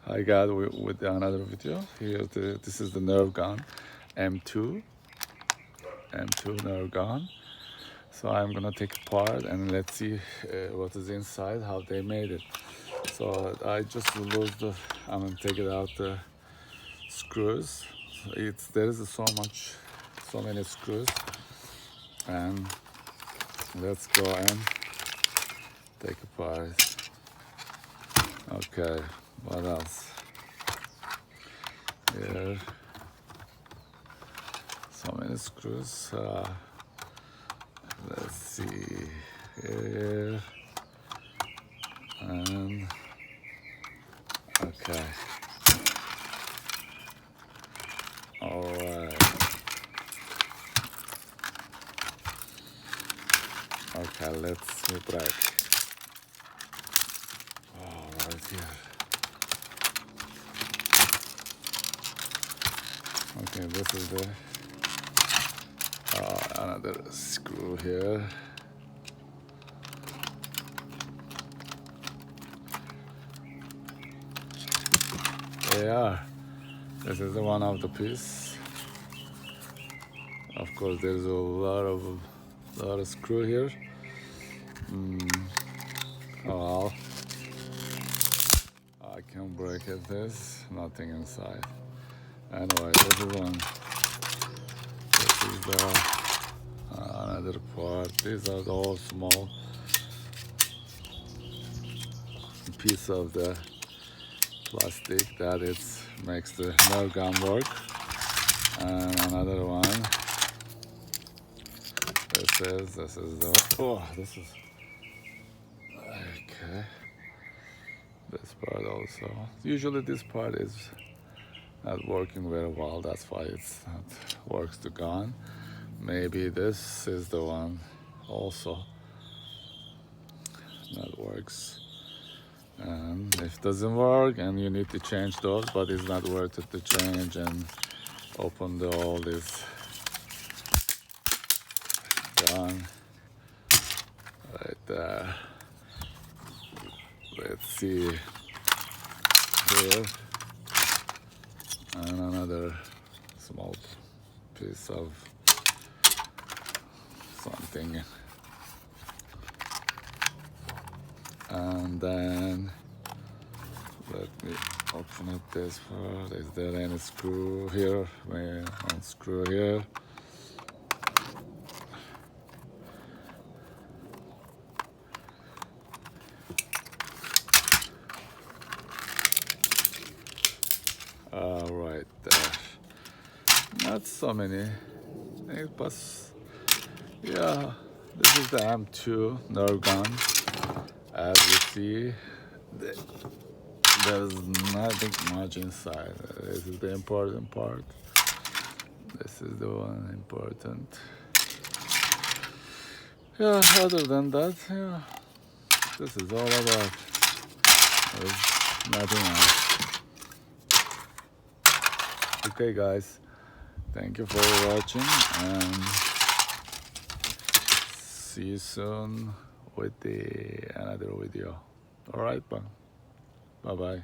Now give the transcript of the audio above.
Hi guys, with another video. Here, this is the Nerf Gun M2 Nerf Gun. So I'm gonna take it apart and let's see what is inside, how they made it. So I just lose the, I'm gonna take it out the screws. There is so many screws, and let's go and take it apart. Okay, what else? Here, so many screws. Let's see here, and okay. All right. Okay, let's break. Oh, right here. Okay, this is the another screw here. They are. This is the one of the piece. Of course, there's a lot of screw here. Oh, well, I can break it. There's nothing inside. Anyway, this is one. This is the another part. These are all small piece of the plastic that it makes the Nerf gun work. And another one. This is this is okay. This part also. Usually this part is not working very well. That's why it's not works the gun. Maybe this is the one also that works. And if it doesn't work and you need to change those, but it's not worth it to change and open all this gun right there. Let's see here, and another small piece of something, and then let me open it this part. Is there any screw here? Maybe one screw here. Right there. Not so many, but yeah, this is the M2 Nerf gun. As you see, there's nothing much inside. This is the important part. This is the one important. Yeah, other than that, yeah, this is all about. There's nothing else. Okay, guys, thank you for watching, and see you soon with another video. All right, bye bye.